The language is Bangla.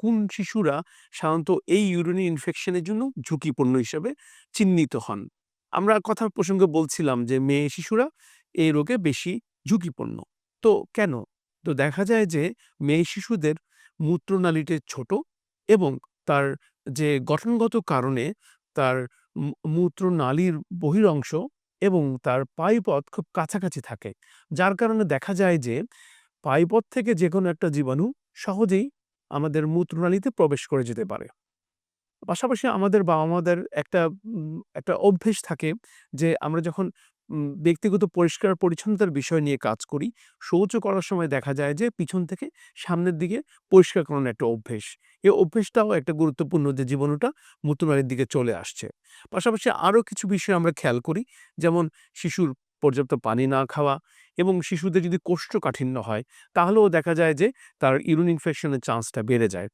কোন শিশুরা সাধারণত এই ইউরিনারি ইনফেকশনের জন্য ঝুঁকিপূর্ণ হিসেবে চিহ্নিত হন? আমরা কথা প্রসঙ্গে বলছিলাম যে মেয়ে শিশুরা এই রোগে বেশি ঝুঁকিপূর্ণ। তো কেন? তো দেখা যায় যে মেয়ে শিশুদের মূত্রনালীতে ছোট এবং তার যে গঠনগত কারণে তার মূত্রনালীর বহিরংশ এবং তার পায়ুপথ খুব কাছাকাছি থাকে। যার কারণে দেখা যায় যে পায়ুপথ থেকে যেকোনো একটা জীবাণু সহজেই আমাদের মূত্রনালীতে প্রবেশ করে যেতে পারে। পাশাপাশি আমাদের বাবা-মাদের একটা অভ্যেস থাকে যে আমরা যখন ব্যক্তিগত পরিষ্কার-পরিচ্ছন্নতার বিষয় নিয়ে কাজ করি, শৌচ করার সময় দেখা যায় যে পিছন থেকে সামনের দিকে পরিষ্কার করানোর একটা অভ্যেস। এই অভ্যেসটাও একটা গুরুত্বপূর্ণ যে জীবাণুটা মূত্রনালীর দিকে চলে আসছে। পাশাপাশি আরো কিছু বিষয় আমরা খেয়াল করি, যেমন শিশুর পর্যাপ্ত পানি না খাওয়া এবং শিশুদের যদি কোষ্ঠকাঠিন্য হয়, তাহলেও দেখা যায় যে তার ইউরিন ইনফেকশন এর চান্সটা বেড়ে যায়।